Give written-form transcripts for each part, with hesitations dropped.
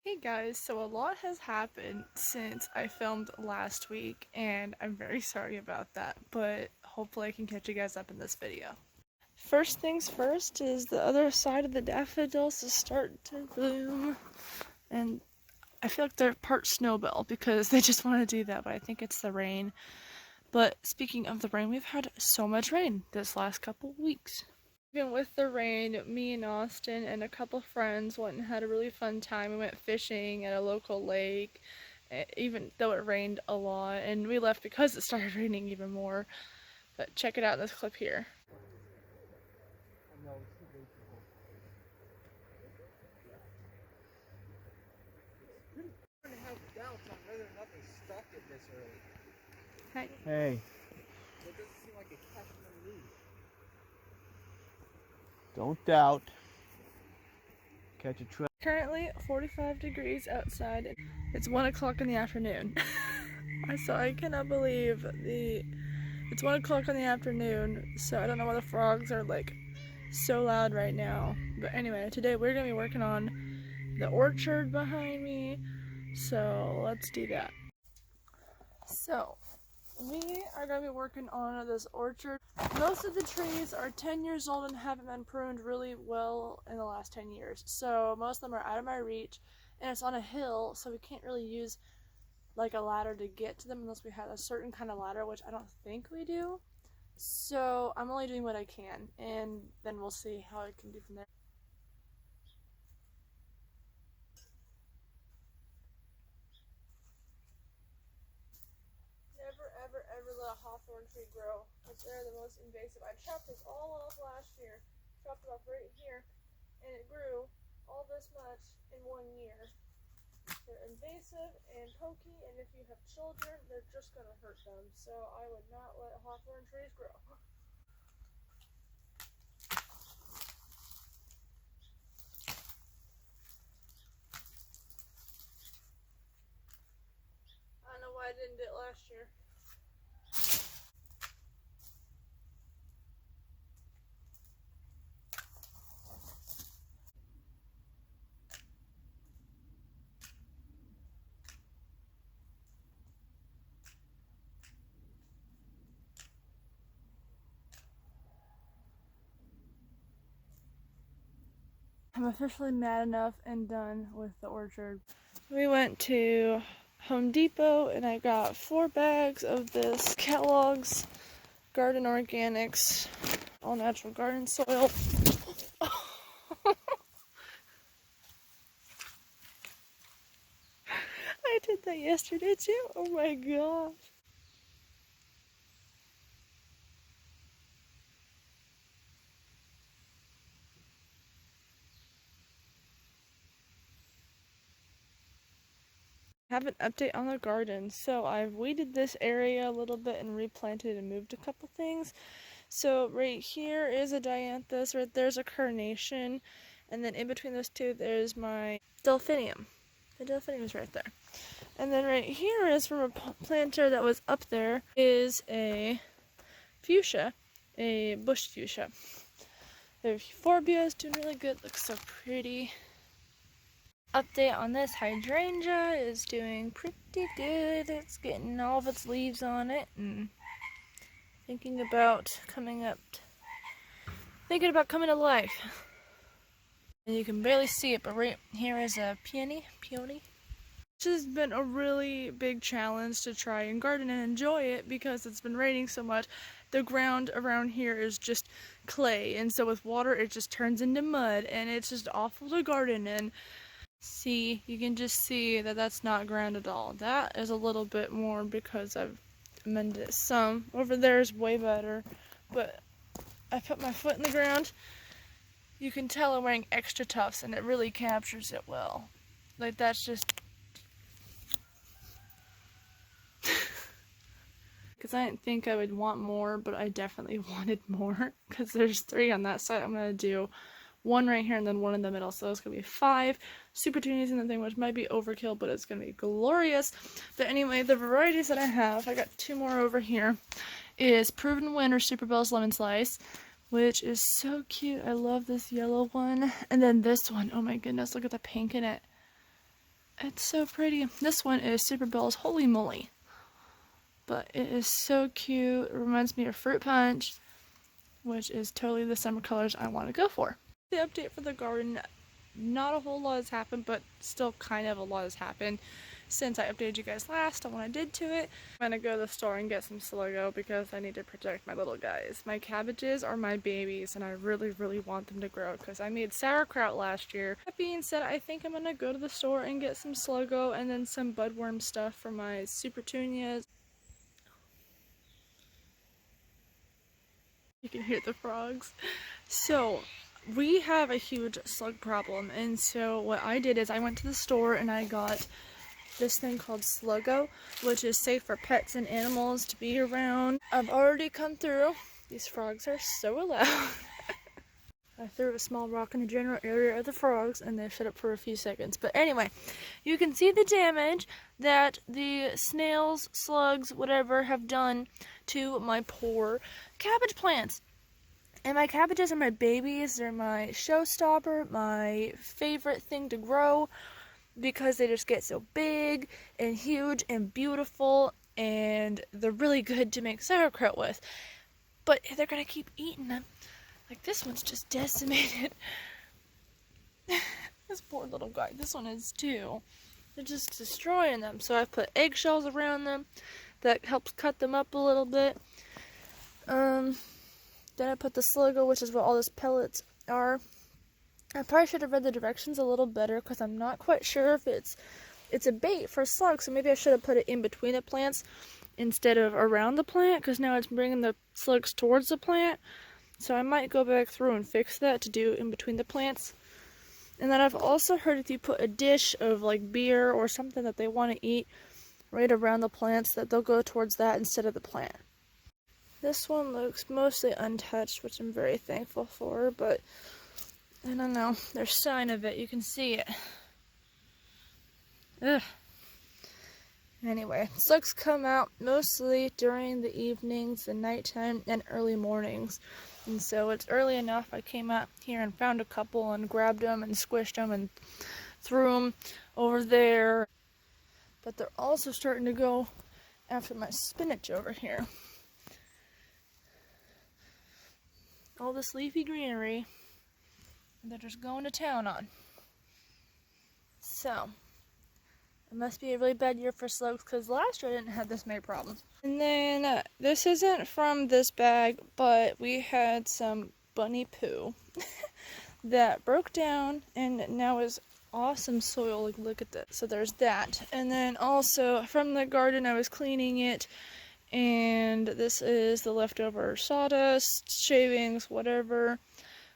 Hey guys, so a lot has happened since I filmed last week, and I'm very sorry about that, but hopefully I can catch you guys up in this video. First things first is the other side of the daffodils is starting to bloom, and I feel like they're part snowbell because they just want to do that, but I think it's the rain. But speaking of the rain, we've had so much rain this last couple weeks. Even with the rain, me and Austin and a couple friends went and had a really fun time. We went fishing at a local lake, even though it rained a lot, and we left because it started raining even more. But check it out in this clip here. Hey. Hey. It doesn't seem like it's catching the leaf. Don't doubt. Catch a trail. Currently 45 degrees outside. It's 1 o'clock in the afternoon. So I cannot believe it's 1 o'clock in the afternoon, so I don't know why the frogs are like so loud right now. But anyway, today we're gonna be working on the orchard behind me, so let's do that. So we are going to be working on this orchard. Most of the trees are 10 years old and haven't been pruned really well in the last 10 years. So most of them are out of my reach, and it's on a hill, so we can't really use like a ladder to get to them unless we had a certain kind of ladder, which I don't think we do. So I'm only doing what I can, and then we'll see how I can do from there. Never, ever, ever let a hawthorn tree grow, because they're the most invasive. I chopped this all off last year, chopped it off right here, and it grew all this much in 1 year. They're invasive and pokey, and if you have children, they're just going to hurt them. So I would not let hawthorn trees grow. I don't know why I didn't do it last year. I'm officially mad enough and done with the orchard. We went to Home Depot and I got 4 bags of this Kellogg's Garden Organics all natural garden soil. I did that yesterday too. Oh my gosh. I have an update on the garden. So I've weeded this area a little bit and replanted and moved a couple things. So right here is a dianthus, right there's a carnation, and then in between those two there's my delphinium. The delphinium is right there. And then right here is from a planter that was up there is a fuchsia, a bush fuchsia. The euphorbia is doing really good, looks so pretty. Update on this hydrangea is doing pretty good. It's getting all of its leaves on it and thinking about coming to life. And you can barely see it, but right here is a peony. This has been a really big challenge to try and garden and enjoy it because it's been raining so much. The ground around here is just clay, and so with water it just turns into mud, and it's just awful to garden in. See, you can just see that that's not ground at all. That is a little bit more because I've amended it some. Over there is way better, but I put my foot in the ground. You can tell I'm wearing extra tufts and it really captures it well. Like that's just... Because I didn't think I would want more, but I definitely wanted more. Because there's 3 on that side. I'm going to do 1 right here and then 1 in the middle. So it's going to be 5 super tunis in the thing, which might be overkill, but it's going to be glorious. But anyway, the varieties that I have, I got 2 more over here, is Proven Winner Super Bell's Lemon Slice, which is so cute. I love this yellow one. And then this one, oh my goodness, look at the pink in it. It's so pretty. This one is Super Bell's Holy Moly. But it is so cute. It reminds me of Fruit Punch, which is totally the summer colors I want to go for. The update for the garden, not a whole lot has happened, but still kind of a lot has happened since I updated you guys last on what I did to it. I'm gonna go to the store and get some Slugo because I need to protect my little guys. My cabbages are my babies and I really, really want them to grow because I made sauerkraut last year. That being said, I think I'm gonna go to the store and get some Slugo and then some budworm stuff for my super petunias. You can hear the frogs. So we have a huge slug problem, and so what I did is I went to the store and I got this thing called Slugo, which is safe for pets and animals to be around. I've already come through. These frogs are so loud. I threw a small rock in the general area of the frogs and they shut up for a few seconds. But anyway, you can see the damage that the snails, slugs, whatever have done to my poor cabbage plants. And my cabbages are my babies. They're my showstopper, my favorite thing to grow because they just get so big and huge and beautiful and they're really good to make sauerkraut with. But they're gonna keep eating them. Like this one's just decimated. This poor little guy. This one is too. They're just destroying them. So I've put eggshells around them that helps cut them up a little bit. Then I put the Slugo, which is what all those pellets are. I probably should have read the directions a little better because I'm not quite sure if it's a bait for slugs, so maybe I should have put it in between the plants instead of around the plant because now it's bringing the slugs towards the plant. So I might go back through and fix that to do in between the plants. And then I've also heard if you put a dish of like beer or something that they want to eat right around the plants that they'll go towards that instead of the plant. This one looks mostly untouched, which I'm very thankful for, but I don't know. There's a sign of it. You can see it. Ugh. Anyway, slugs come out mostly during the evenings, the nighttime, and early mornings. And so it's early enough. I came out here and found a couple and grabbed them and squished them and threw them over there. But they're also starting to go after my spinach over here. All this leafy greenery they're just going to town on. So, it must be a really bad year for slugs because last year I didn't have this many problems. And then, this isn't from this bag, but we had some bunny poo that broke down and now is awesome soil. Like, look at this. So there's that. And then also from the garden I was cleaning it, and this is the leftover sawdust, shavings, whatever,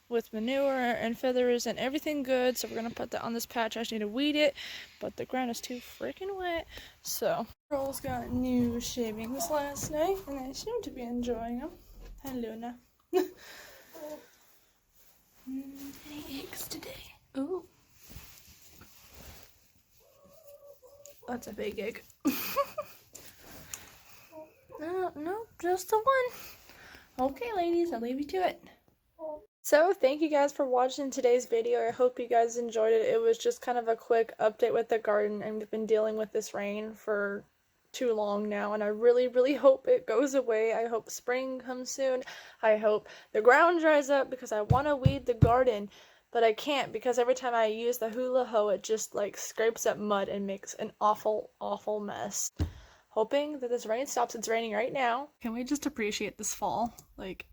with manure and feathers and everything good. So we're gonna put that on this patch. I just need to weed it, but the ground is too freaking wet. So Girls got new shavings last night and they seem to be enjoying them. Hi Luna. Any eggs today? Ooh, that's a big egg. No, just the one. Okay, ladies, I'll leave you to it. So, thank you guys for watching today's video. I hope you guys enjoyed it. It was just kind of a quick update with the garden, and we've been dealing with this rain for too long now, and I really, really hope it goes away. I hope spring comes soon. I hope the ground dries up because I want to weed the garden, but I can't because every time I use the hula hoe, it just like scrapes up mud and makes an awful, awful mess. Hoping that this rain stops. It's raining right now. Can we just appreciate this fall? Like...